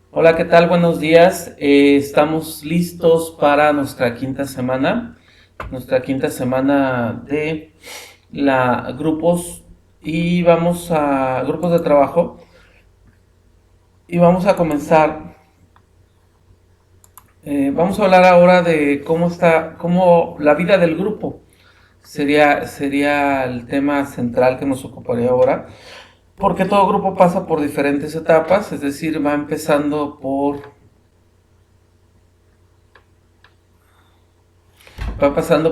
Hola, ¿qué tal? Buenos días. Estamos listos para nuestra quinta semana de la grupos y vamos a grupos de trabajo y vamos a comenzar. Vamos a hablar ahora de cómo la vida del grupo sería el tema central que nos ocuparía ahora, porque todo grupo pasa por diferentes etapas, es decir, va pasando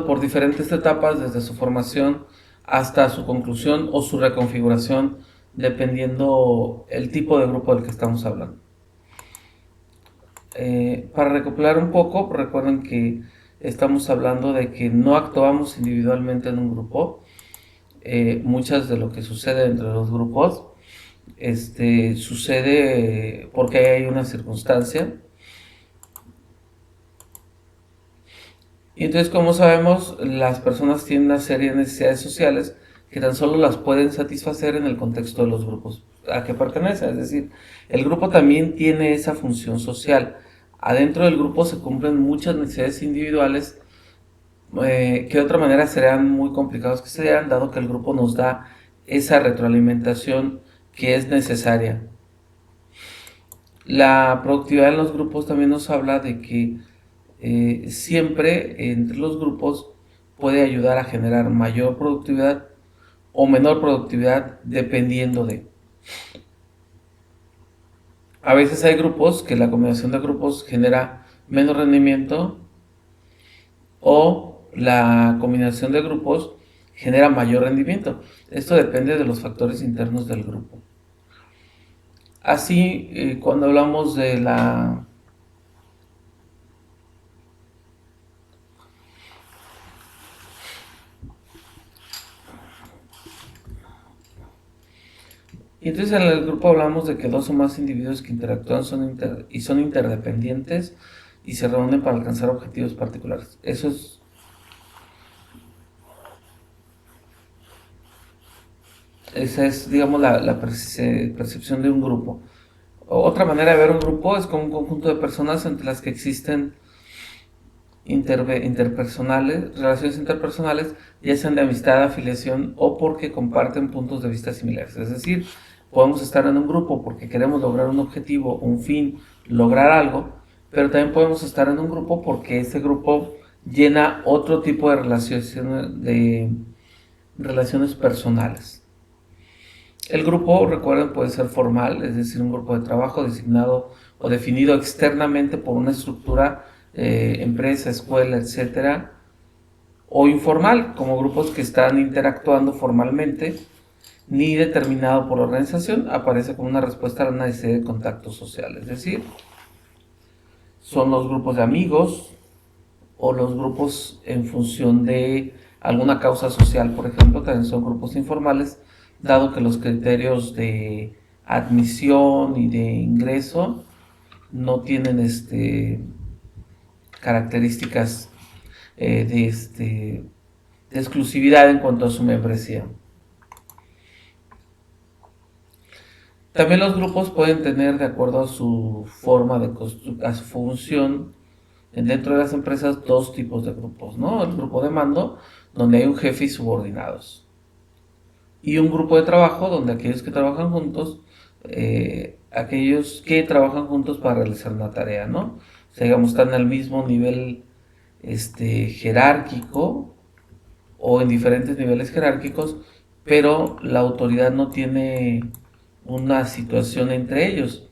por diferentes etapas desde su formación hasta su conclusión o su reconfiguración, dependiendo el tipo de grupo del que estamos hablando. Para recopilar un poco, recuerden que estamos hablando de que no actuamos individualmente en un grupo. Muchas de lo que sucede entre los grupos sucede porque hay una circunstancia. Y entonces, como sabemos, las personas tienen una serie de necesidades sociales que tan solo las pueden satisfacer en el contexto de los grupos a que pertenecen. Es decir, el grupo también tiene esa función social. Adentro del grupo se cumplen muchas necesidades individuales que de otra manera serían muy complicados que se dieran, dado que el grupo nos da esa retroalimentación que es necesaria. La productividad en los grupos también nos habla de que siempre entre los grupos puede ayudar a generar mayor productividad o menor productividad dependiendo de. A veces hay grupos que la combinación de grupos genera menos rendimiento o la combinación de grupos genera mayor rendimiento. Esto depende de los factores internos del grupo. Así, cuando hablamos de la. Y entonces en el grupo hablamos de que dos o más individuos que interactúan son interdependientes y se reúnen para alcanzar objetivos particulares. Esa es, digamos, la percepción de un grupo. Otra manera de ver un grupo es como un conjunto de personas entre las que existen relaciones interpersonales, ya sean de amistad, afiliación o porque comparten puntos de vista similares. Es decir, podemos estar en un grupo porque queremos lograr un objetivo, un fin, lograr algo, pero también podemos estar en un grupo porque ese grupo llena otro tipo de relaciones personales. El grupo, recuerden, puede ser formal, es decir, un grupo de trabajo designado o definido externamente por una estructura, empresa, escuela, etcétera, o informal, como grupos que están interactuando formalmente, ni determinado por la organización, aparece como una respuesta a una serie de contactos sociales. Es decir, son los grupos de amigos o los grupos en función de alguna causa social, por ejemplo, también son grupos informales, dado que los criterios de admisión y de ingreso no tienen características de exclusividad en cuanto a su membresía. También los grupos pueden tener, de acuerdo a su forma a su función, dentro de las empresas, dos tipos de grupos, ¿no? El grupo de mando, donde hay un jefe y subordinados. Y un grupo de trabajo, donde aquellos que trabajan juntos para realizar una tarea, ¿no? O sea, digamos, están al mismo nivel jerárquico o en diferentes niveles jerárquicos, pero la autoridad no tiene una situación entre ellos.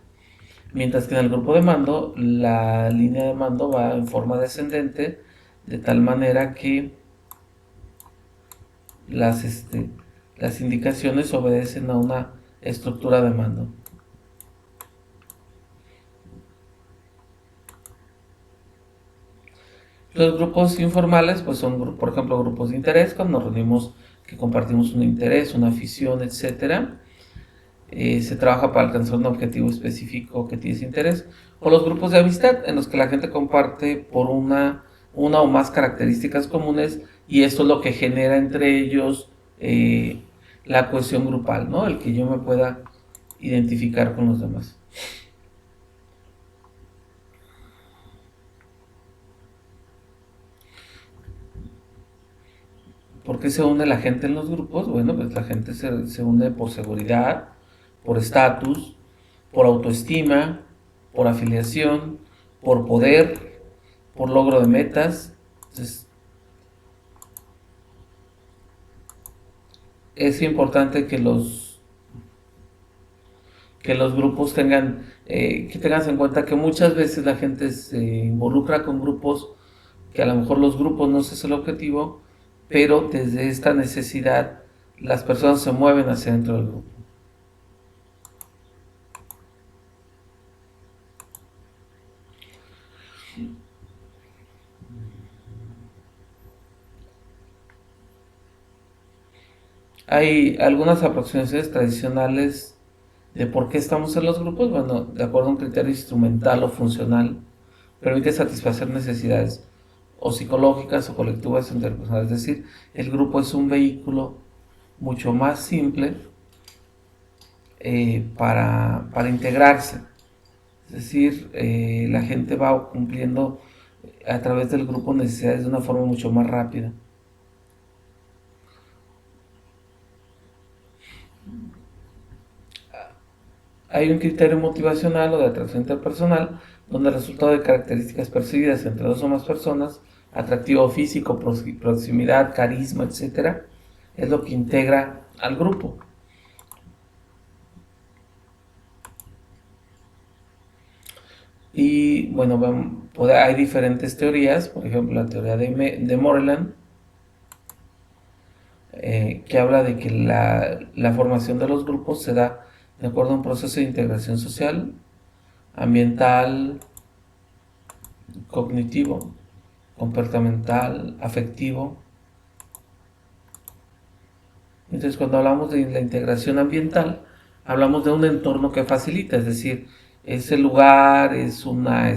Mientras que en el grupo de mando, la línea de mando va en forma descendente, de tal manera que las, las indicaciones obedecen a una estructura de mando. Los grupos informales, pues son, por ejemplo, grupos de interés, cuando nos reunimos que compartimos un interés, una afición, etcétera. Se trabaja para alcanzar un objetivo específico que tiene ese interés. O los grupos de amistad, en los que la gente comparte por una o más características comunes, y esto es lo que genera entre ellos la cohesión grupal, ¿no? El que yo me pueda identificar con los demás. ¿Por qué se une la gente en los grupos? Bueno, pues la gente se une por seguridad, por estatus, por autoestima, por afiliación, por poder, por logro de metas. Entonces, es importante que los grupos tengan, que tengas en cuenta que muchas veces la gente se involucra con grupos, que a lo mejor los grupos no es el objetivo, pero desde esta necesidad las personas se mueven hacia dentro del grupo. Hay algunas aproximaciones tradicionales de por qué estamos en los grupos. Bueno, de acuerdo a un criterio instrumental o funcional, permite satisfacer necesidades o psicológicas o colectivas interpersonales. Es decir, el grupo es un vehículo mucho más simple para integrarse. Es decir, la gente va cumpliendo a través del grupo necesidades de una forma mucho más rápida. Hay un criterio motivacional o de atracción interpersonal, donde el resultado de características percibidas entre dos o más personas, atractivo físico, proximidad, carisma, etc., es lo que integra al grupo. Y bueno, hay diferentes teorías, por ejemplo la teoría de Moreland, que habla de que la formación de los grupos se da de acuerdo a un proceso de integración social, ambiental, cognitivo, comportamental, afectivo. Entonces, cuando hablamos de la integración ambiental, hablamos de un entorno que facilita, es decir, ese lugar es una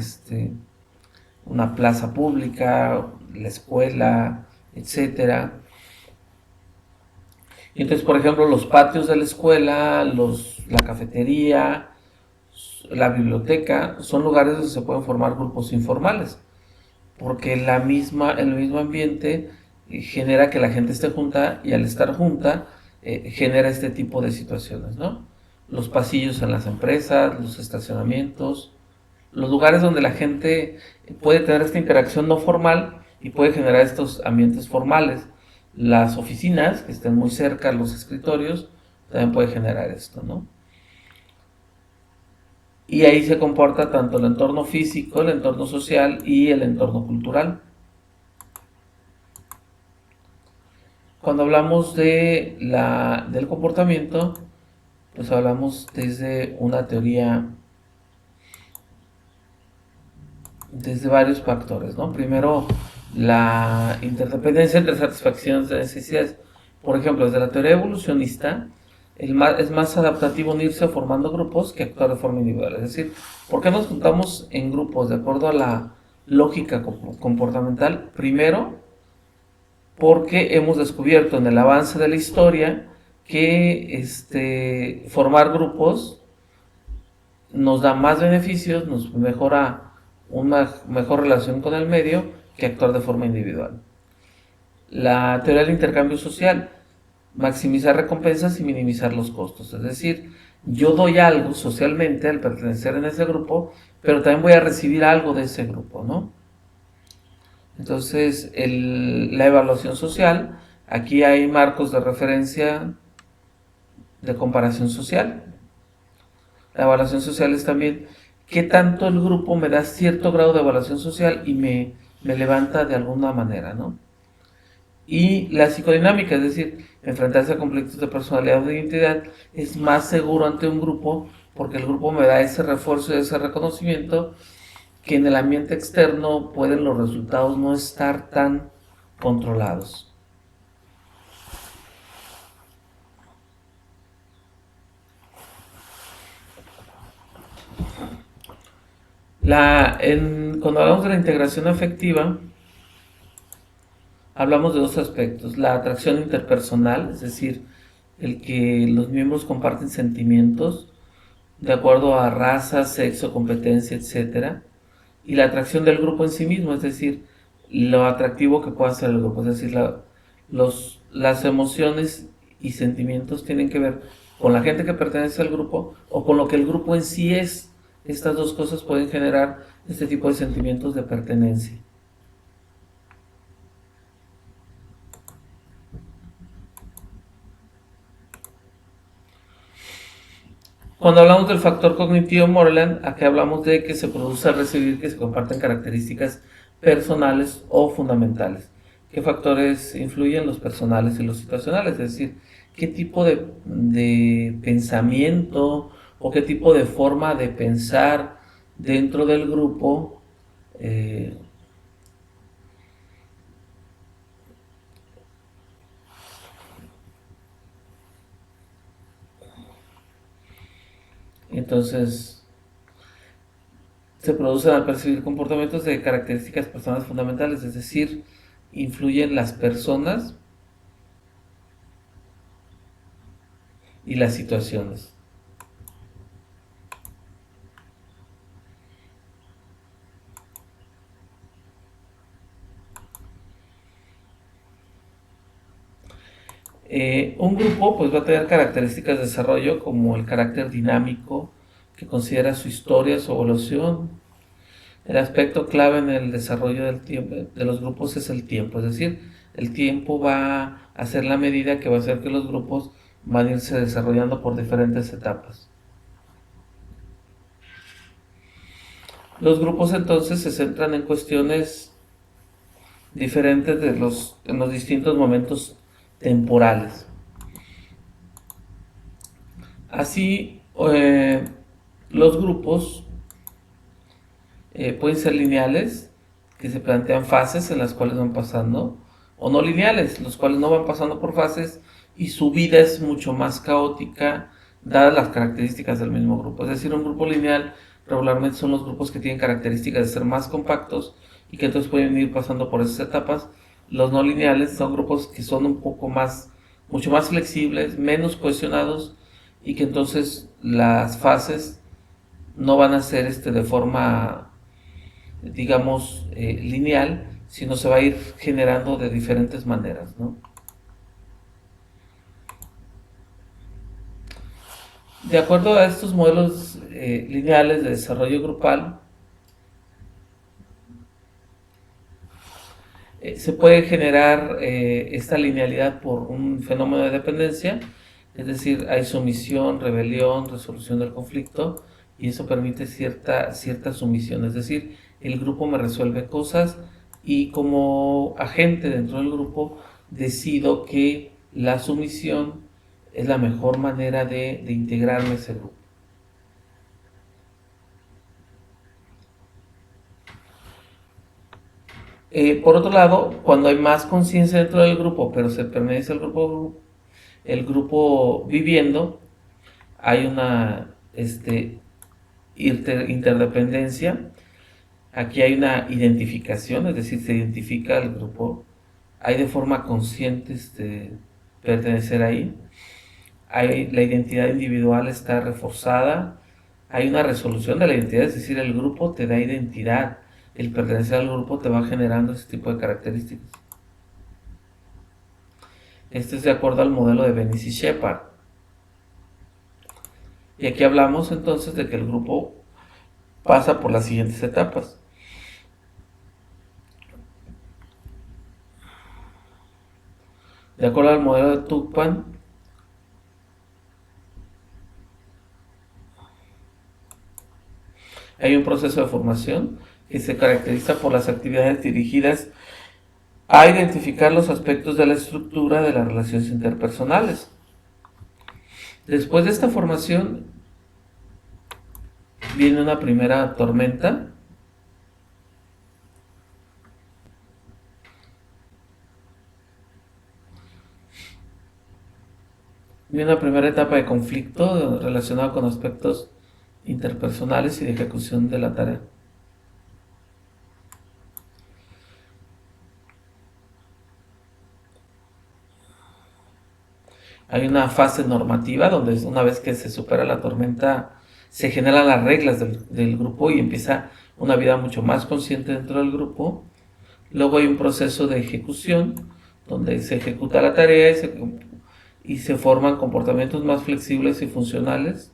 plaza pública, la escuela, etcétera. Entonces, por ejemplo, los patios de la escuela, la cafetería, la biblioteca, son lugares donde se pueden formar grupos informales, porque el mismo ambiente genera que la gente esté junta, y al estar junta genera este tipo de situaciones, ¿no? Los pasillos en las empresas, los estacionamientos, los lugares donde la gente puede tener esta interacción no formal y puede generar estos ambientes formales. Las oficinas que estén muy cerca, los escritorios, también puede generar esto, ¿no? Y ahí se comporta tanto el entorno físico, el entorno social y el entorno cultural. Cuando hablamos del comportamiento, pues hablamos desde una teoría, desde varios factores, ¿no? Primero, la interdependencia entre satisfacciones de necesidades. Por ejemplo, desde la teoría evolucionista, es más adaptativo unirse formando grupos que actuar de forma individual. Es decir, ¿por qué nos juntamos en grupos? De acuerdo a la lógica comportamental. Primero, porque hemos descubierto en el avance de la historia que formar grupos nos da más beneficios, nos mejora una mejor relación con el medio que actuar de forma individual. La teoría del intercambio social, maximizar recompensas y minimizar los costos. Es decir, yo doy algo socialmente al pertenecer en ese grupo, pero también voy a recibir algo de ese grupo, ¿no? Entonces, la evaluación social, aquí hay marcos de referencia de comparación social. La evaluación social es también qué tanto el grupo me da cierto grado de evaluación social y me levanta de alguna manera, ¿no? Y la psicodinámica, es decir, enfrentarse a conflictos de personalidad o de identidad, es más seguro ante un grupo porque el grupo me da ese refuerzo y ese reconocimiento que en el ambiente externo pueden los resultados no estar tan controlados. Cuando hablamos de la integración afectiva, hablamos de dos aspectos: la atracción interpersonal, es decir, el que los miembros comparten sentimientos de acuerdo a raza, sexo, competencia, etc. Y la atracción del grupo en sí mismo, es decir, lo atractivo que pueda ser el grupo, es decir, los las emociones y sentimientos tienen que ver con la gente que pertenece al grupo o con lo que el grupo en sí es. Estas dos cosas pueden generar este tipo de sentimientos de pertenencia. Cuando hablamos del factor cognitivo Moreland, aquí hablamos de que se produce al recibir que se comparten características personales o fundamentales. ¿Qué factores influyen? Los personales y los situacionales, es decir, qué tipo de pensamiento o qué tipo de forma de pensar dentro del grupo entonces se producen al percibir comportamientos de características personales fundamentales, es decir, influyen las personas y las situaciones. Un grupo pues va a tener características de desarrollo como el carácter dinámico, que considera su historia, su evolución. El aspecto clave en el desarrollo del tiempo, de los grupos es el tiempo, es decir, el tiempo va a ser la medida que va a hacer que los grupos van a irse desarrollando por diferentes etapas. Los grupos entonces se centran en cuestiones diferentes en los distintos momentos temporales. Así, los grupos pueden ser lineales, que se plantean fases en las cuales van pasando, o no lineales, los cuales no van pasando por fases y su vida es mucho más caótica dadas las características del mismo grupo. Es decir, un grupo lineal regularmente son los grupos que tienen características de ser más compactos y que entonces pueden ir pasando por esas etapas. Los no lineales son grupos que son un poco más, mucho más flexibles, menos cohesionados y que entonces las fases no van a ser de forma, digamos, lineal, sino se va a ir generando de diferentes maneras, ¿no? De acuerdo a estos modelos lineales de desarrollo grupal, se puede generar esta linealidad por un fenómeno de dependencia, es decir, hay sumisión, rebelión, resolución del conflicto, y eso permite cierta sumisión, es decir, el grupo me resuelve cosas y como agente dentro del grupo decido que la sumisión es la mejor manera de integrarme a ese grupo. Por otro lado, cuando hay más conciencia dentro del grupo, pero se permanece el grupo viviendo, hay una interdependencia. Aquí hay una identificación, es decir, se identifica el grupo, hay de forma consciente pertenecer ahí, la identidad individual está reforzada, hay una resolución de la identidad, es decir, el grupo te da identidad, el pertenecer al grupo te va generando ese tipo de características. Este es de acuerdo al modelo de Bennis y Shepard. Y aquí hablamos entonces de que el grupo pasa por las siguientes etapas. De acuerdo al modelo de Tupman, hay un proceso de formación que se caracteriza por las actividades dirigidas a identificar los aspectos de la estructura de las relaciones interpersonales. Después de esta formación viene una primera tormenta. Viene una primera etapa de conflicto relacionado con aspectos interpersonales y de ejecución de la tarea. Hay una fase normativa donde una vez que se supera la tormenta se generan las reglas del grupo y empieza una vida mucho más consciente dentro del grupo. Luego hay un proceso de ejecución donde se ejecuta la tarea y se forman comportamientos más flexibles y funcionales.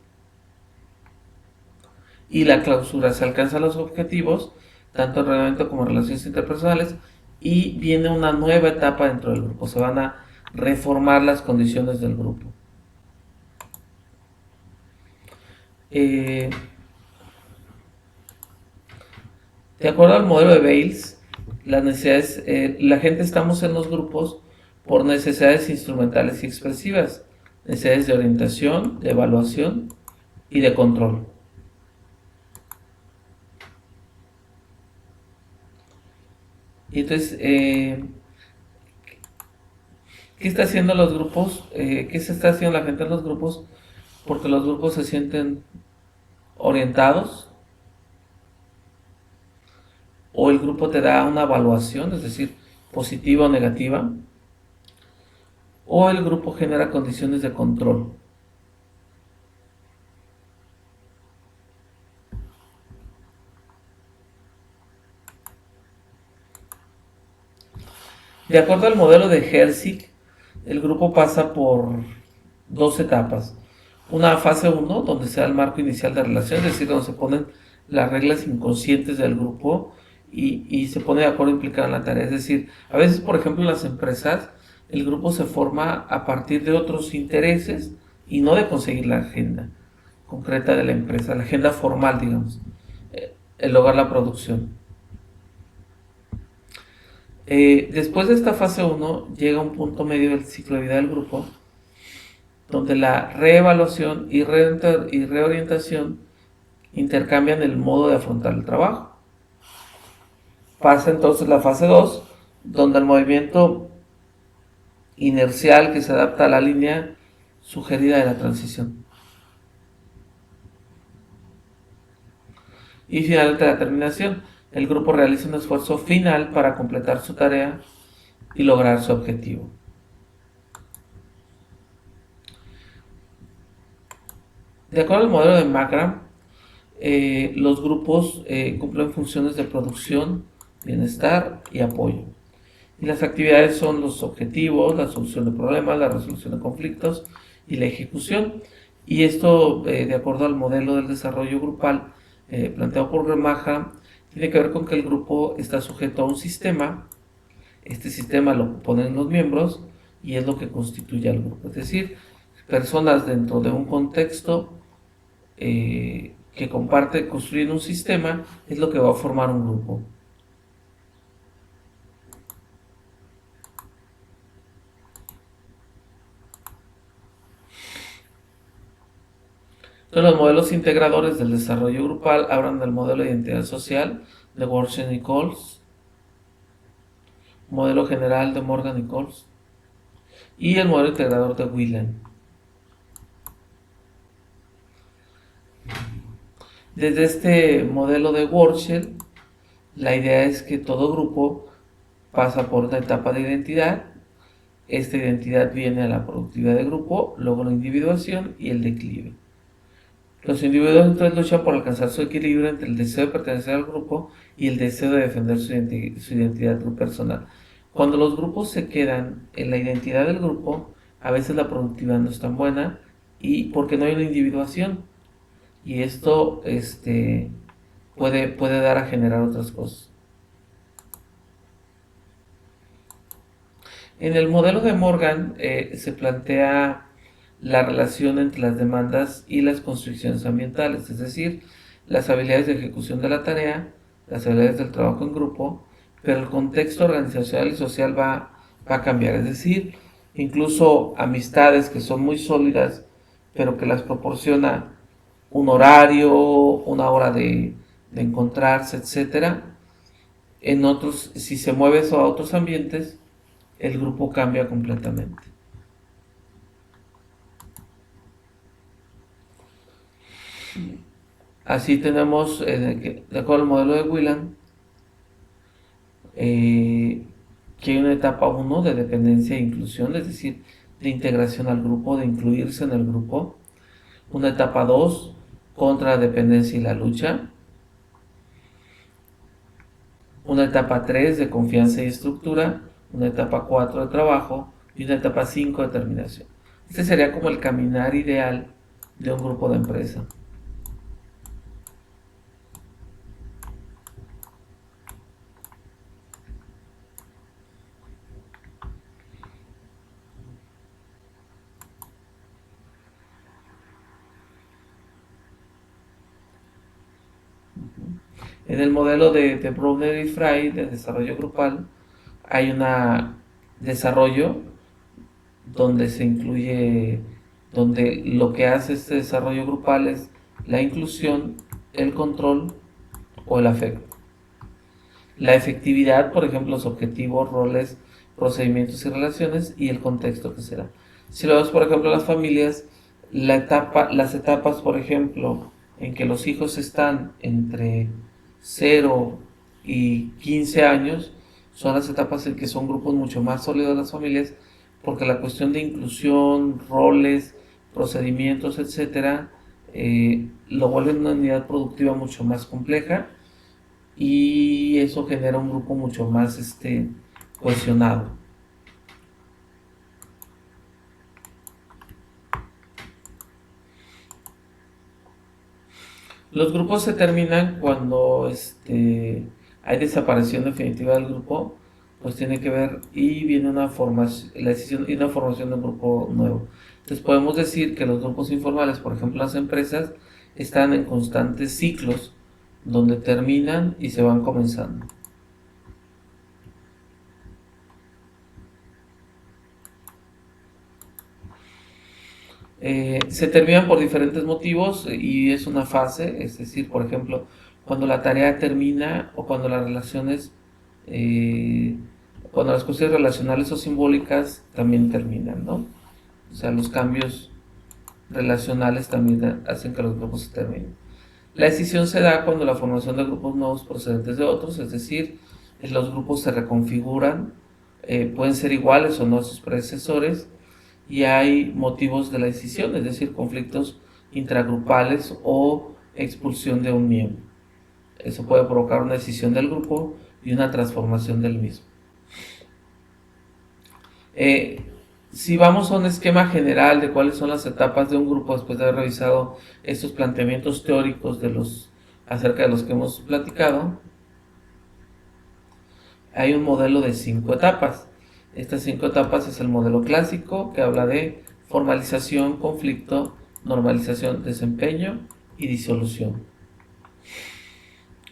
Y la clausura, se alcanzan los objetivos, tanto en reglamento como en relaciones interpersonales, y viene una nueva etapa dentro del grupo, se van a reformar las condiciones del grupo. De acuerdo al modelo de Bales, las necesidades, la gente estamos en los grupos por necesidades instrumentales y expresivas, necesidades de orientación, de evaluación y de control. Y entonces, ¿qué está haciendo los grupos? ¿Qué se está haciendo la gente en los grupos? Porque los grupos se sienten orientados, o el grupo te da una evaluación, es decir, positiva o negativa, o el grupo genera condiciones de control. De acuerdo al modelo de Herzig, el grupo pasa por dos etapas. Una fase 1, donde se da el marco inicial de relación, es decir, donde se ponen las reglas inconscientes del grupo y se pone de acuerdo a implicar en la tarea. Es decir, a veces, por ejemplo, en las empresas, el grupo se forma a partir de otros intereses y no de conseguir la agenda concreta de la empresa, la agenda formal, digamos, el lograr la producción. Después de esta fase 1 llega un punto medio del ciclo de vida del grupo, donde la reevaluación y reorientación intercambian el modo de afrontar el trabajo. Pasa entonces la fase 2, donde el movimiento inercial que se adapta a la línea sugerida de la transición. Y finalmente la terminación. El grupo realiza un esfuerzo final para completar su tarea y lograr su objetivo. De acuerdo al modelo de Markram, los grupos cumplen funciones de producción, bienestar y apoyo. Y las actividades son los objetivos, la solución de problemas, la resolución de conflictos y la ejecución. Y esto, de acuerdo al modelo del desarrollo grupal planteado por Gramaja, tiene que ver con que el grupo está sujeto a un sistema. Este sistema lo componen los miembros y es lo que constituye al grupo. Es decir, personas dentro de un contexto que comparte, construir un sistema, es lo que va a formar un grupo. Entonces, los modelos integradores del desarrollo grupal hablan del modelo de identidad social de Worcester y Coles, modelo general de Morgan y Coles, y el modelo integrador de Whelan. Desde este modelo de Worcester, la idea es que todo grupo pasa por una etapa de identidad. Esta identidad viene a la productividad de grupo, luego la individuación y el declive. Los individuos entonces luchan por alcanzar su equilibrio entre el deseo de pertenecer al grupo y el deseo de defender su identidad personal. Cuando los grupos se quedan en la identidad del grupo, a veces la productividad no es tan buena y porque no hay una individuación. Y esto puede dar a generar otras cosas. En el modelo de Morgan se plantea la relación entre las demandas y las constricciones ambientales, es decir, las habilidades de ejecución de la tarea, las habilidades del trabajo en grupo, pero el contexto organizacional y social va a cambiar, es decir, incluso amistades que son muy sólidas, pero que las proporciona un horario, una hora de encontrarse, etcétera. En otros, si se mueve eso a otros ambientes, el grupo cambia completamente. Así tenemos, de acuerdo al modelo de Whelan, que hay una etapa 1 de dependencia e inclusión, es decir, de integración al grupo, de incluirse en el grupo. Una etapa 2, contra la dependencia y la lucha. Una etapa 3 de confianza y estructura. una etapa 4 de trabajo y una etapa 5 de terminación. Este sería como el caminar ideal de un grupo de empresa. En el modelo de Browner y Fry de desarrollo grupal hay un desarrollo donde se incluye, donde lo que hace este desarrollo grupal es la inclusión, el control o el afecto. La efectividad, por ejemplo, los objetivos, roles, procedimientos y relaciones y el contexto que será. Si lo vemos, por ejemplo, las familias, las etapas, por ejemplo, en que los hijos están entre 0 y 15 años, son las etapas en que son grupos mucho más sólidos las familias, porque la cuestión de inclusión, roles, procedimientos, etcétera, lo vuelven una unidad productiva mucho más compleja y eso genera un grupo mucho más cohesionado. Los grupos se terminan cuando hay desaparición definitiva del grupo, pues tiene que ver y viene una formación, la decisión y una formación de un grupo nuevo. Entonces podemos decir que los grupos informales, por ejemplo las empresas, están en constantes ciclos donde terminan y se van comenzando. Se terminan por diferentes motivos y es una fase, es decir, por ejemplo, cuando la tarea termina o cuando las relaciones, cuando las cuestiones relacionales o simbólicas también terminan, ¿no? O sea, los cambios relacionales también hacen que los grupos se terminen. La decisión se da cuando la formación de grupos nuevos procedentes de otros, es decir, los grupos se reconfiguran, pueden ser iguales o no a sus predecesores, y hay motivos de la decisión, es decir, conflictos intragrupales o expulsión de un miembro. Eso puede provocar una decisión del grupo y una transformación del mismo. Si vamos a un esquema general de cuáles son las etapas de un grupo después de haber revisado estos planteamientos teóricos acerca de los que hemos platicado, hay un modelo de 5 etapas. Estas 5 etapas es el modelo clásico que habla de formalización, conflicto, normalización, desempeño y disolución.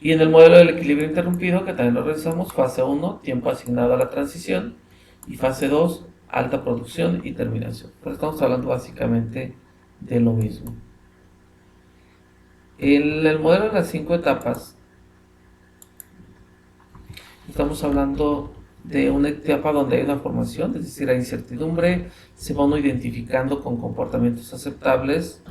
Y en el modelo del equilibrio interrumpido, que también lo revisamos, fase 1, tiempo asignado a la transición, y fase 2, alta producción y terminación. Pero estamos hablando básicamente de lo mismo. En el modelo de las 5 etapas, estamos hablando de una etapa donde hay una formación, es decir, hay incertidumbre, se va uno identificando con comportamientos aceptables,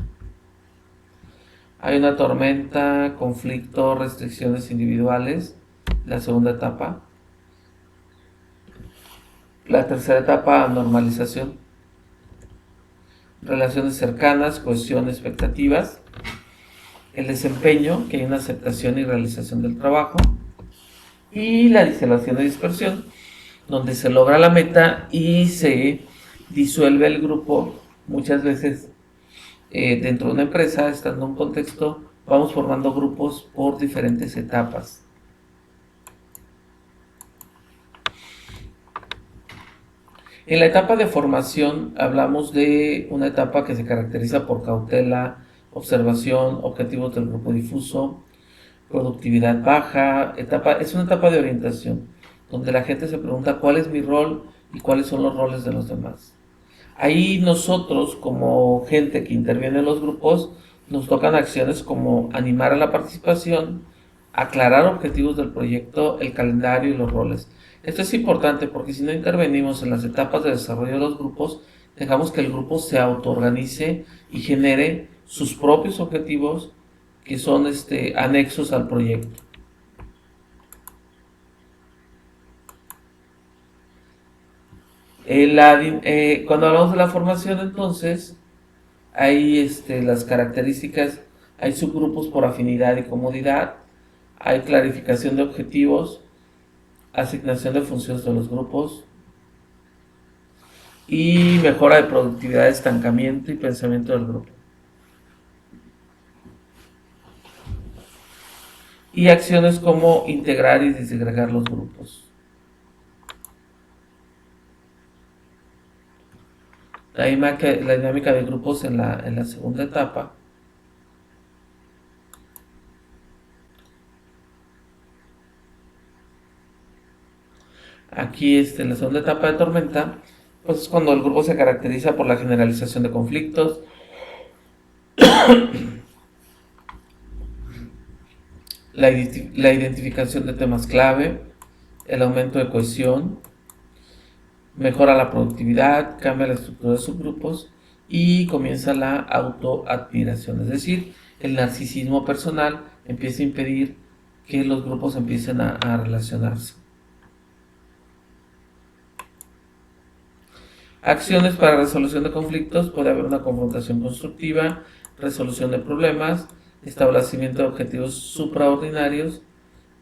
hay una tormenta, conflicto, restricciones individuales, la segunda etapa. La tercera etapa, normalización, relaciones cercanas, cohesión, expectativas, el desempeño, que hay una aceptación y realización del trabajo, y la disolución y dispersión, donde se logra la meta y se disuelve el grupo. Muchas veces dentro de una empresa, estando en un contexto, vamos formando grupos por diferentes etapas. En la etapa de formación hablamos de una etapa que se caracteriza por cautela, observación, objetivos del grupo difuso, productividad baja, es una etapa de orientación, donde la gente se pregunta cuál es mi rol y cuáles son los roles de los demás. Ahí nosotros, como gente que interviene en los grupos, nos tocan acciones como animar a la participación, aclarar objetivos del proyecto, el calendario y los roles. Esto es importante porque si no intervenimos en las etapas de desarrollo de los grupos, dejamos que el grupo se autoorganice y genere sus propios objetivos que son anexos al proyecto. Cuando hablamos de la formación, entonces, hay las características, hay subgrupos por afinidad y comodidad, hay clarificación de objetivos, asignación de funciones de los grupos, y mejora de productividad, estancamiento y pensamiento del grupo. Y acciones como integrar y desagregar los grupos. La dinámica de grupos en la segunda etapa. Aquí la segunda etapa de tormenta, pues es cuando el grupo se caracteriza por la generalización de conflictos, la identificación de temas clave, el aumento de cohesión, mejora la productividad, cambia la estructura de subgrupos y comienza la autoadmiración, es decir, el narcisismo personal empieza a impedir que los grupos empiecen a relacionarse. Acciones para resolución de conflictos: puede haber una confrontación constructiva, resolución de problemas, establecimiento de objetivos supraordinarios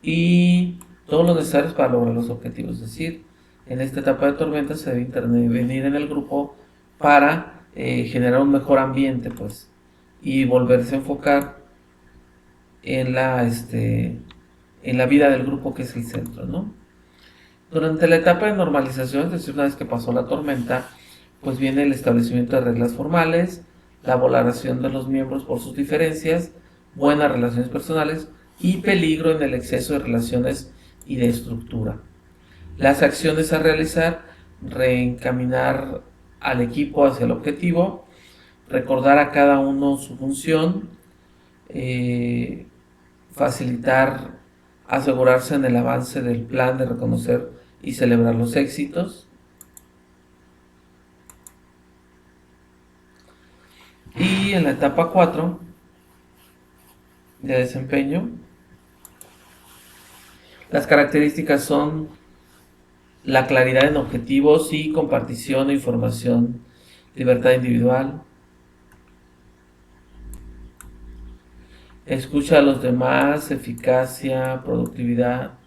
y todo lo necesario para lograr los objetivos. Es decir, en esta etapa de tormenta se debe intervenir en el grupo para generar un mejor ambiente, pues, y volverse a enfocar en la vida del grupo, que es el centro, ¿no? Durante la etapa de normalización, es decir, una vez que pasó la tormenta, pues viene el establecimiento de reglas formales, la valoración de los miembros por sus diferencias, buenas relaciones personales y peligro en el exceso de relaciones y de estructura. Las acciones a realizar: reencaminar al equipo hacia el objetivo, recordar a cada uno su función, facilitar, asegurarse en el avance del plan, de reconocer y celebrar los éxitos. Y en la etapa 4 de desempeño, las características son la claridad en objetivos y compartición de información, libertad individual, escucha a los demás, eficacia, productividad,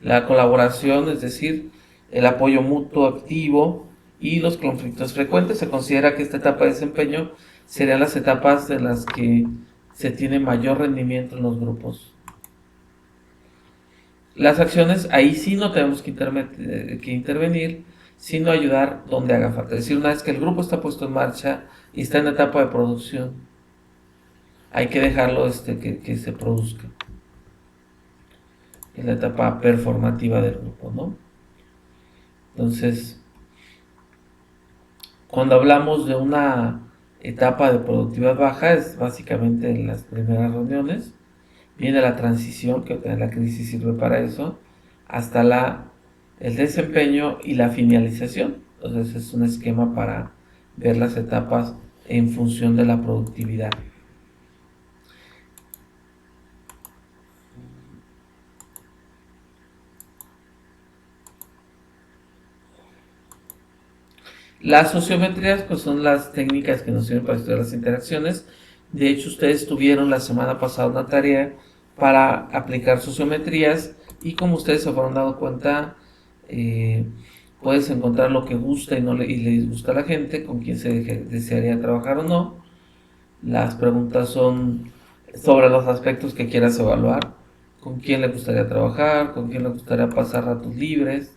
la colaboración, es decir, el apoyo mutuo activo y los conflictos frecuentes. Se considera que esta etapa de desempeño serían las etapas de las que se tiene mayor rendimiento en los grupos. Las acciones, ahí sí no tenemos que intervenir, sino ayudar donde haga falta. Es decir, una vez que el grupo está puesto en marcha y está en etapa de producción, hay que dejarlo que se produzca. Es la etapa performativa del grupo, ¿no? Entonces, cuando hablamos de una etapa de productividad baja, es básicamente en las primeras reuniones. Viene la transición, que la crisis sirve para eso, hasta el desempeño y la finalización. Entonces es un esquema para ver las etapas en función de la productividad. Las sociometrías, pues, son las técnicas que nos sirven para estudiar las interacciones. De hecho, ustedes tuvieron la semana pasada una tarea para aplicar sociometrías y, como ustedes se fueron dando cuenta, puedes encontrar lo que gusta y le disgusta a la gente, con quién se desearía trabajar o no. Las preguntas son sobre los aspectos que quieras evaluar: con quién le gustaría trabajar, con quién le gustaría pasar ratos libres.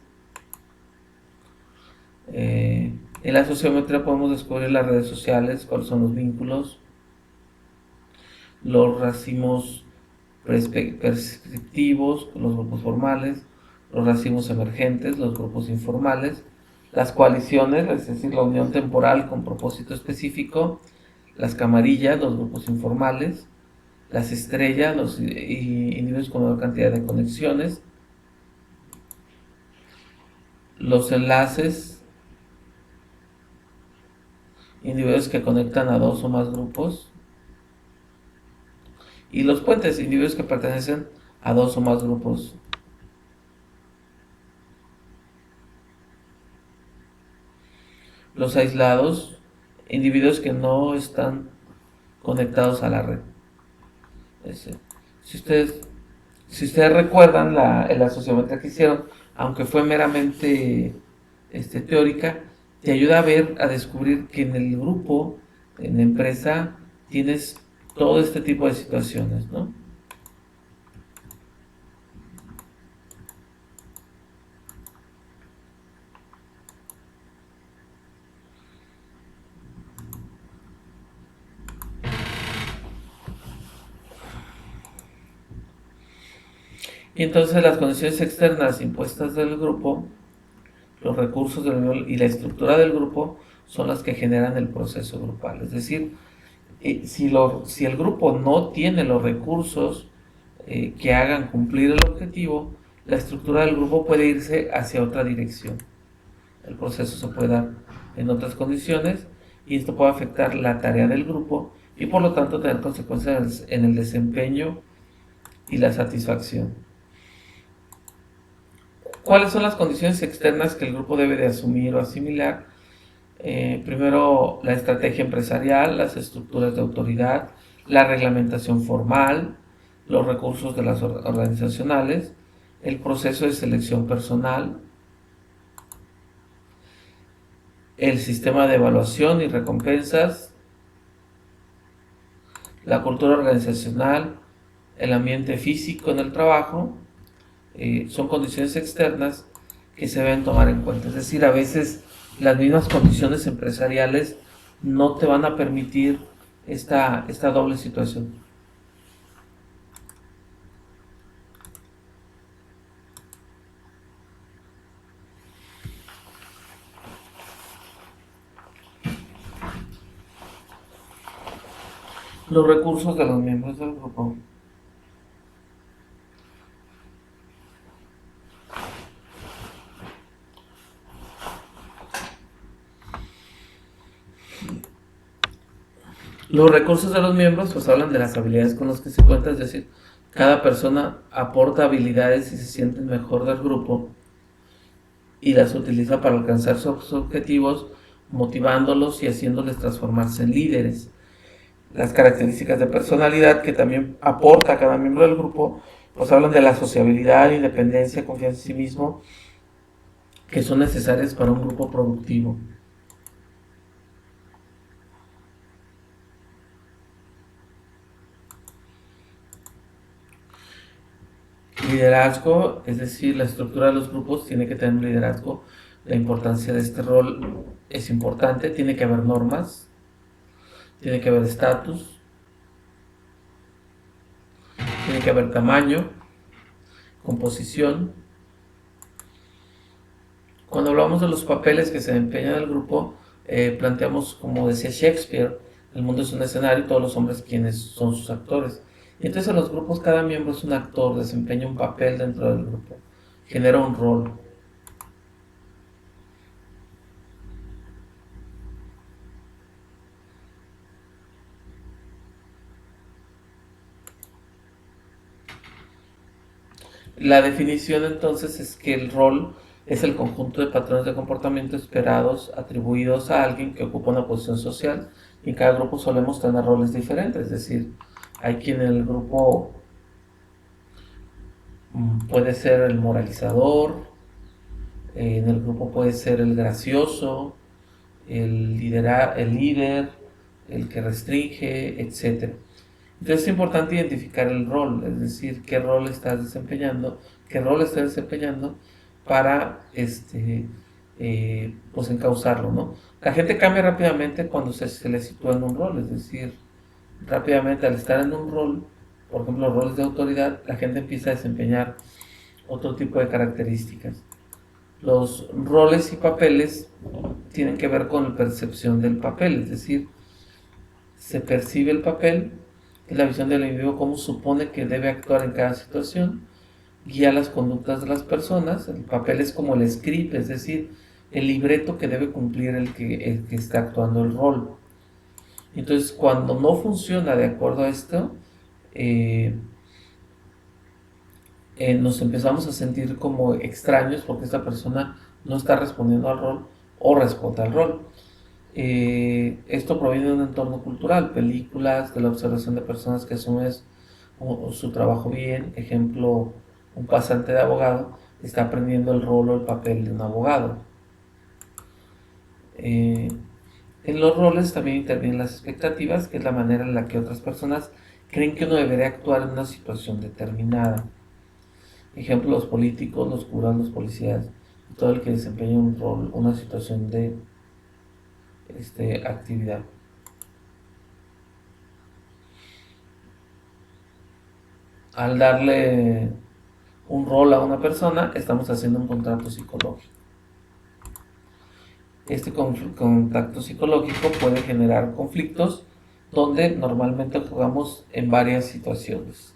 En la sociometría podemos descubrir las redes sociales, cuáles son los vínculos, los racimos perceptivos, los grupos formales, los racimos emergentes, los grupos informales, las coaliciones, es decir, la unión temporal con propósito específico, las camarillas, los grupos informales, las estrellas, los individuos con mayor cantidad de conexiones, los enlaces, individuos que conectan a dos o más grupos, y los puentes, individuos que pertenecen a dos o más grupos. Los aislados, individuos que no están conectados a la red. Si ustedes recuerdan la sociometría que hicieron, aunque fue meramente teórica, te ayuda a ver, a descubrir que en el grupo, en la empresa, tienes todo este tipo de situaciones, ¿no? Y entonces las condiciones externas impuestas del grupo, los recursos y la estructura del grupo son las que generan el proceso grupal. Es decir, si el grupo no tiene los recursos que hagan cumplir el objetivo, la estructura del grupo puede irse hacia otra dirección. El proceso se puede dar en otras condiciones y esto puede afectar la tarea del grupo y por lo tanto tener consecuencias en el desempeño y la satisfacción. ¿Cuáles son las condiciones externas que el grupo debe de asumir o asimilar? Primero, la estrategia empresarial, las estructuras de autoridad, la reglamentación formal, los recursos de las organizacionales, el proceso de selección personal, el sistema de evaluación y recompensas, la cultura organizacional, el ambiente físico en el trabajo, son condiciones externas que se deben tomar en cuenta. Es decir, a veces las mismas condiciones empresariales no te van a permitir esta doble situación. Los recursos de los miembros del grupo. Los recursos de los miembros pues hablan de las habilidades con las que se cuenta, es decir, cada persona aporta habilidades y se siente mejor del grupo y las utiliza para alcanzar sus objetivos, motivándolos y haciéndoles transformarse en líderes. Las características de personalidad que también aporta cada miembro del grupo pues hablan de la sociabilidad, independencia, confianza en sí mismo, que son necesarias para un grupo productivo. Liderazgo, es decir, la estructura de los grupos tiene que tener un liderazgo. La importancia de este rol es importante, tiene que haber normas, tiene que haber estatus, tiene que haber tamaño, composición. Cuando hablamos de los papeles que se desempeñan en el grupo, planteamos, como decía Shakespeare, el mundo es un escenario y todos los hombres quienes son sus actores. Y entonces en los grupos cada miembro es un actor, desempeña un papel dentro del grupo, genera un rol. La definición entonces es que el rol es el conjunto de patrones de comportamiento esperados atribuidos a alguien que ocupa una posición social, y en cada grupo solemos tener roles diferentes, es decir, hay quien en el grupo puede ser el moralizador, en el grupo puede ser el gracioso, el líder, el que restringe, etc. Entonces es importante identificar el rol, es decir, qué rol estás desempeñando, para pues encauzarlo, ¿no? La gente cambia rápidamente cuando se le sitúa en un rol, es decir, rápidamente al estar en un rol, por ejemplo, los roles de autoridad, la gente empieza a desempeñar otro tipo de características. Los roles y papeles tienen que ver con la percepción del papel, es decir, se percibe el papel, es la visión del individuo, cómo supone que debe actuar en cada situación, guía las conductas de las personas. El papel es como el script, es decir, el libreto que debe cumplir el que está actuando el rol. Entonces, cuando no funciona de acuerdo a esto, nos empezamos a sentir como extraños porque esta persona no está respondiendo al rol o responde al rol. Esto proviene de un entorno cultural, películas, de la observación de personas que asumen su trabajo bien, ejemplo, un pasante de abogado está aprendiendo el rol o el papel de un abogado. En los roles también intervienen las expectativas, que es la manera en la que otras personas creen que uno debería actuar en una situación determinada. Ejemplo, los políticos, los curas, los policías, todo el que desempeña un rol, una situación de actividad. Al darle un rol a una persona, estamos haciendo un contrato psicológico. Este contacto psicológico puede generar conflictos donde normalmente jugamos en varias situaciones.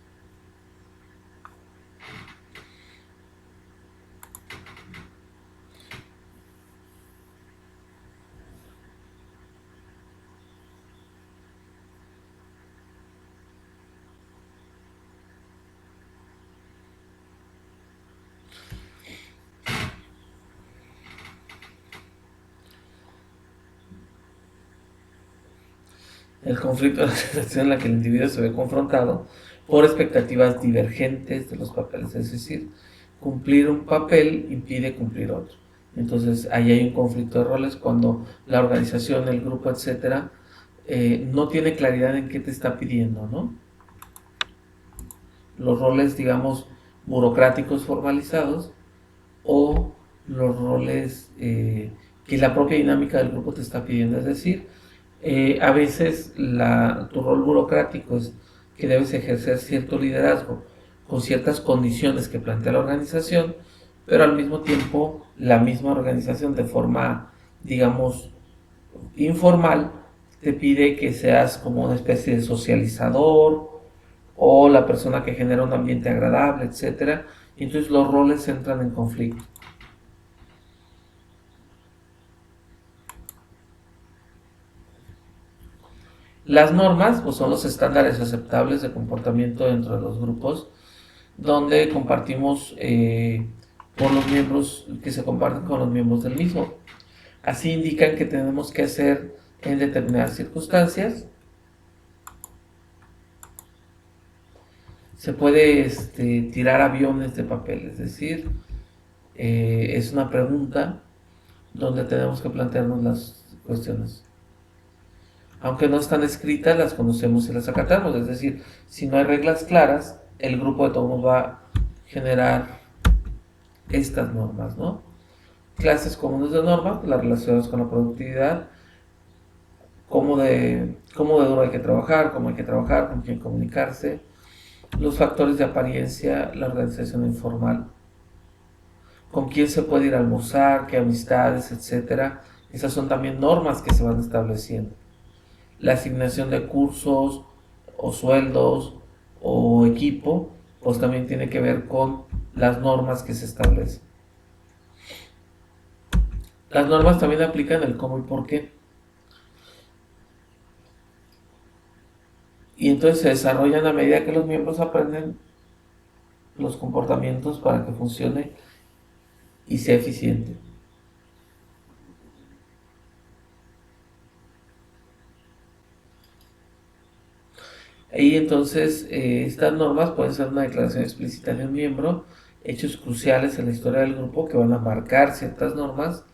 El conflicto es la situación en la que el individuo se ve confrontado por expectativas divergentes de los papeles, es decir, cumplir un papel impide cumplir otro. Entonces ahí hay un conflicto de roles cuando la organización, el grupo, etcétera, no tiene claridad en qué te está pidiendo, ¿no? Los roles, digamos, burocráticos formalizados o los roles que la propia dinámica del grupo te está pidiendo. Es decir, a veces tu rol burocrático es que debes ejercer cierto liderazgo con ciertas condiciones que plantea la organización, pero al mismo tiempo la misma organización de forma, digamos, informal te pide que seas como una especie de socializador o la persona que genera un ambiente agradable, etcétera, y entonces los roles entran en conflicto. Las normas pues, son los estándares aceptables de comportamiento dentro de los grupos, donde compartimos por los miembros que se comparten con los miembros del mismo. Así indican que tenemos que hacer en determinadas circunstancias. Se puede tirar aviones de papel, es decir, es una pregunta donde tenemos que plantearnos las cuestiones. Aunque no están escritas, las conocemos y las acatamos. Es decir, si no hay reglas claras, el grupo de todos va a generar estas normas, ¿no? Clases comunes de normas, las relacionadas con la productividad, cómo de duro hay que trabajar, cómo hay que trabajar, con quién comunicarse, los factores de apariencia, la organización informal, con quién se puede ir a almorzar, qué amistades, etcétera. Esas son también normas que se van estableciendo. La asignación de cursos o sueldos o equipo, pues también tiene que ver con las normas que se establecen. Las normas también aplican el cómo y por qué. Y entonces se desarrollan a medida que los miembros aprenden los comportamientos para que funcione y sea eficiente. Y entonces estas normas pueden ser una declaración explícita de un miembro, hechos cruciales en la historia del grupo que van a marcar ciertas normas,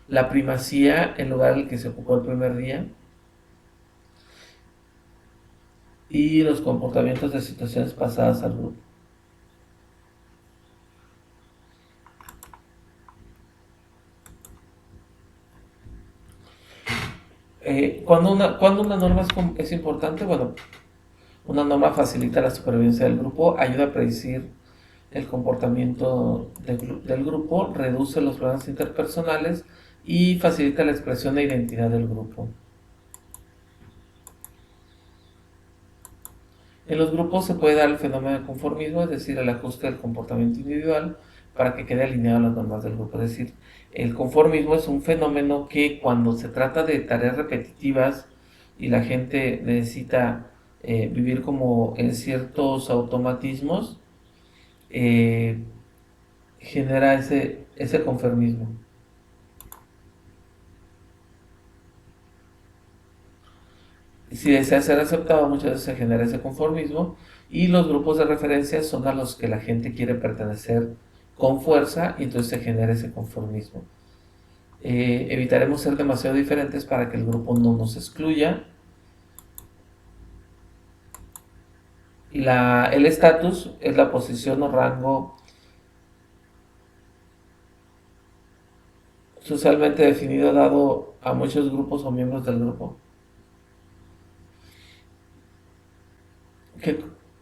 la primacía en lugar del que se ocupó el primer día y los comportamientos de situaciones pasadas al grupo. Cuando una norma es importante, bueno, una norma facilita la supervivencia del grupo, ayuda a predecir el comportamiento del grupo, reduce los problemas interpersonales y facilita la expresión de identidad del grupo. En los grupos se puede dar el fenómeno de conformismo, es decir, el ajuste del comportamiento individual para que quede alineado a las normas del grupo. Es decir, el conformismo es un fenómeno que cuando se trata de tareas repetitivas y la gente necesita vivir como en ciertos automatismos, genera ese conformismo. Si desea ser aceptado, muchas veces se genera ese conformismo y los grupos de referencia son a los que la gente quiere pertenecer con fuerza y entonces se genera ese conformismo. Evitaremos ser demasiado diferentes para que el grupo no nos excluya. El estatus es la posición o rango socialmente definido dado a muchos grupos o miembros del grupo.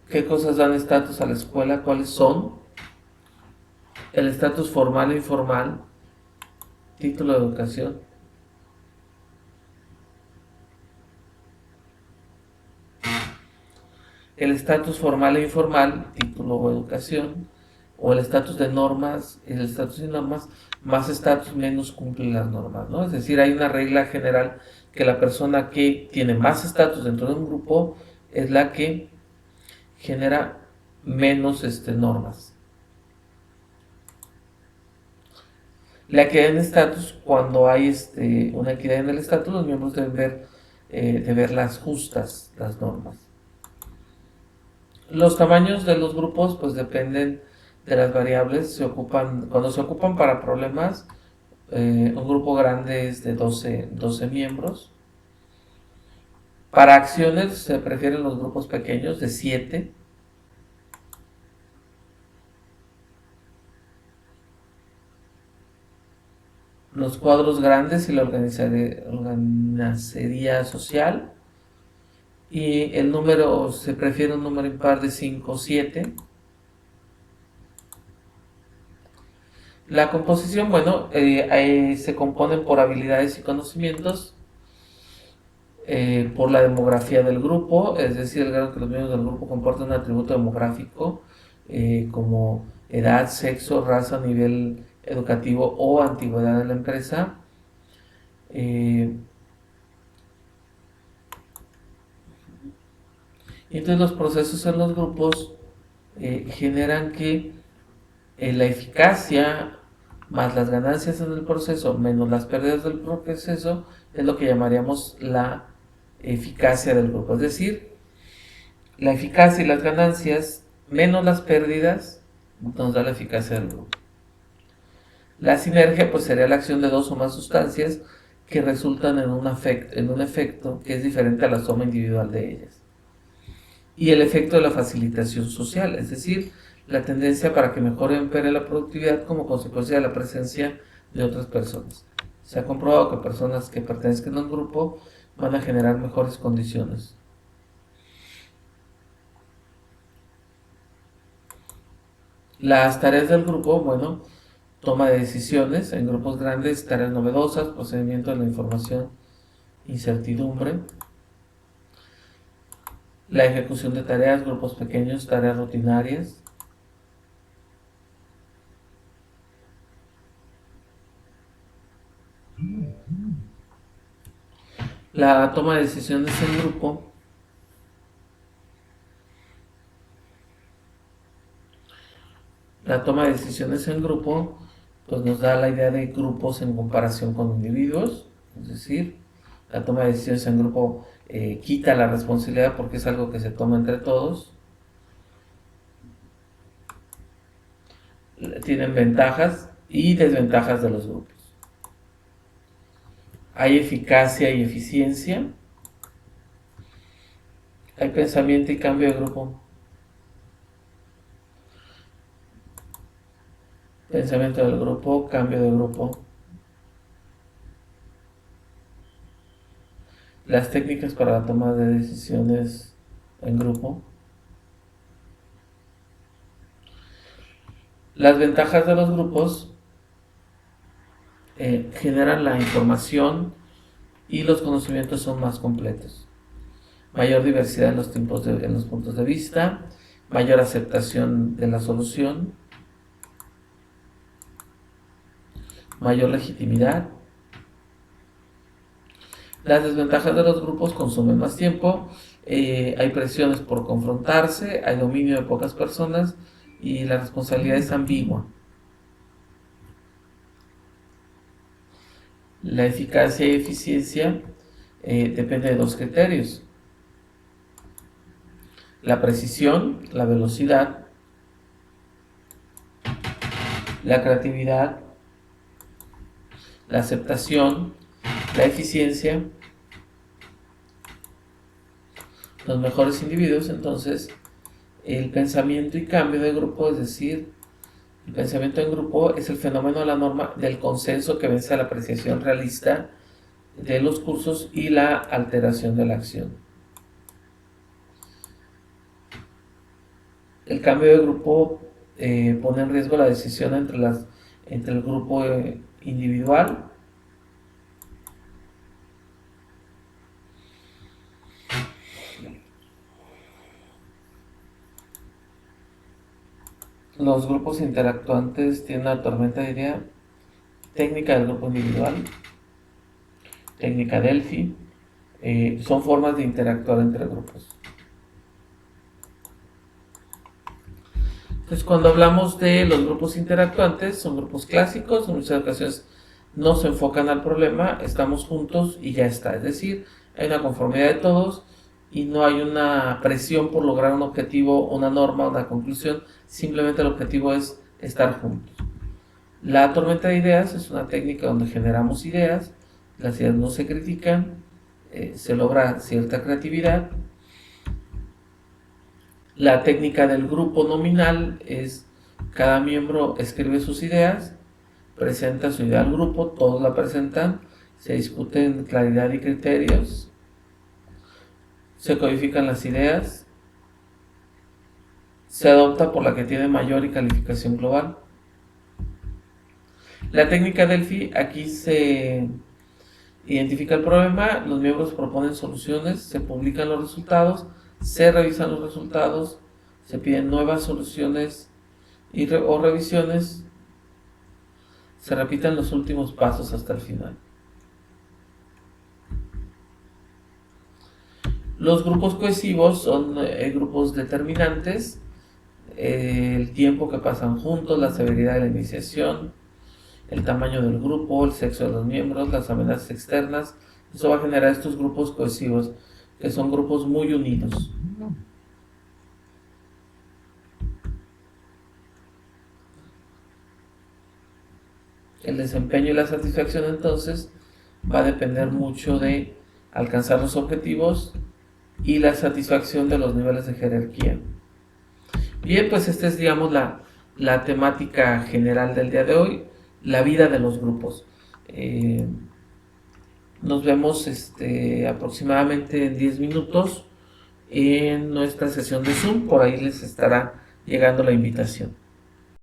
¿Qué cosas dan estatus a la escuela? ¿Cuáles son? El estatus formal e informal, título de educación. El estatus formal e informal, título o educación, o el estatus de normas, el estatus de normas, más estatus menos cumple las normas, ¿no? Es decir, hay una regla general que la persona que tiene más estatus dentro de un grupo es la que genera menos normas. La equidad en estatus, cuando hay una equidad en el estatus, los miembros deben ver las justas, las normas. Los tamaños de los grupos pues dependen de las variables. Cuando se ocupan para problemas, un grupo grande es de 12 miembros. Para acciones se prefieren los grupos pequeños de 7. Los cuadros grandes y la organizaría social. Y el número, se prefiere un número impar de 5 o 7. La composición, bueno, se componen por habilidades y conocimientos, por la demografía del grupo, es decir, el grado que los miembros del grupo comportan un atributo demográfico, como edad, sexo, raza, nivel educativo o antigüedad de la empresa. Entonces los procesos en los grupos generan que la eficacia más las ganancias en el proceso menos las pérdidas del proceso es lo que llamaríamos la eficacia del grupo. Es decir, la eficacia y las ganancias menos las pérdidas nos da la eficacia del grupo. La sinergia pues sería la acción de dos o más sustancias que resultan en un efecto que es diferente a la suma individual de ellas. Y el efecto de la facilitación social, es decir, la tendencia para que mejore o empeore la productividad como consecuencia de la presencia de otras personas. Se ha comprobado que personas que pertenezcan a un grupo van a generar mejores condiciones. Las tareas del grupo, bueno, toma de decisiones en grupos grandes, tareas novedosas, procedimiento de la información, incertidumbre. La ejecución de tareas, grupos pequeños, tareas rutinarias. La toma de decisiones en grupo. La toma de decisiones en grupo pues nos da la idea de grupos en comparación con individuos, es decir, la toma de decisiones en grupo quita la responsabilidad porque es algo que se toma entre todos. Tienen ventajas y desventajas de los grupos. Hay eficacia y eficiencia. Hay pensamiento y cambio de grupo. Pensamiento del grupo, cambio de grupo. Las técnicas para la toma de decisiones en grupo. Las ventajas de los grupos generan la información y los conocimientos son más completos. Mayor diversidad en los puntos de vista, mayor aceptación de la solución, mayor legitimidad. Las desventajas de los grupos: consumen más tiempo, hay presiones por confrontarse, hay dominio de pocas personas y la responsabilidad es ambigua. La eficacia y eficiencia depende de dos criterios: la precisión, la velocidad, la creatividad, la aceptación, la eficiencia, los mejores individuos. Entonces, el pensamiento y cambio de grupo, es decir, el pensamiento en grupo es el fenómeno de la norma del consenso que vence a la apreciación realista de los cursos y la alteración de la acción. El cambio de grupo pone en riesgo la decisión entre el grupo individual Los grupos interactuantes tienen una tormenta de idea, técnica del grupo individual, técnica Delphi, son formas de interactuar entre grupos. Entonces, cuando hablamos de los grupos interactuantes, son grupos clásicos, en muchas ocasiones no se enfocan al problema, estamos juntos y ya está. Es decir, hay una conformidad de todos y no hay una presión por lograr un objetivo, una norma, una conclusión, simplemente el objetivo es estar juntos. La tormenta de ideas es una técnica donde generamos ideas, las ideas no se critican, se logra cierta creatividad. La técnica del grupo nominal es cada miembro escribe sus ideas, presenta su idea al grupo, todos la presentan, se discuten claridad y criterios, se codifican las ideas, se adopta por la que tiene mayor y calificación global. La técnica Delphi, aquí se identifica el problema, los miembros proponen soluciones, se publican los resultados, se revisan los resultados, se piden nuevas soluciones o revisiones, se repiten los últimos pasos hasta el final. Los grupos cohesivos son grupos determinantes, el tiempo que pasan juntos, la severidad de la iniciación, el tamaño del grupo, el sexo de los miembros, las amenazas externas. Eso va a generar estos grupos cohesivos, que son grupos muy unidos. El desempeño y la satisfacción entonces va a depender mucho de alcanzar los objetivos y la satisfacción de los niveles de jerarquía. Bien, pues esta es, digamos, la temática general del día de hoy, la vida de los grupos. Nos vemos aproximadamente en 10 minutos en nuestra sesión de Zoom, por ahí les estará llegando la invitación.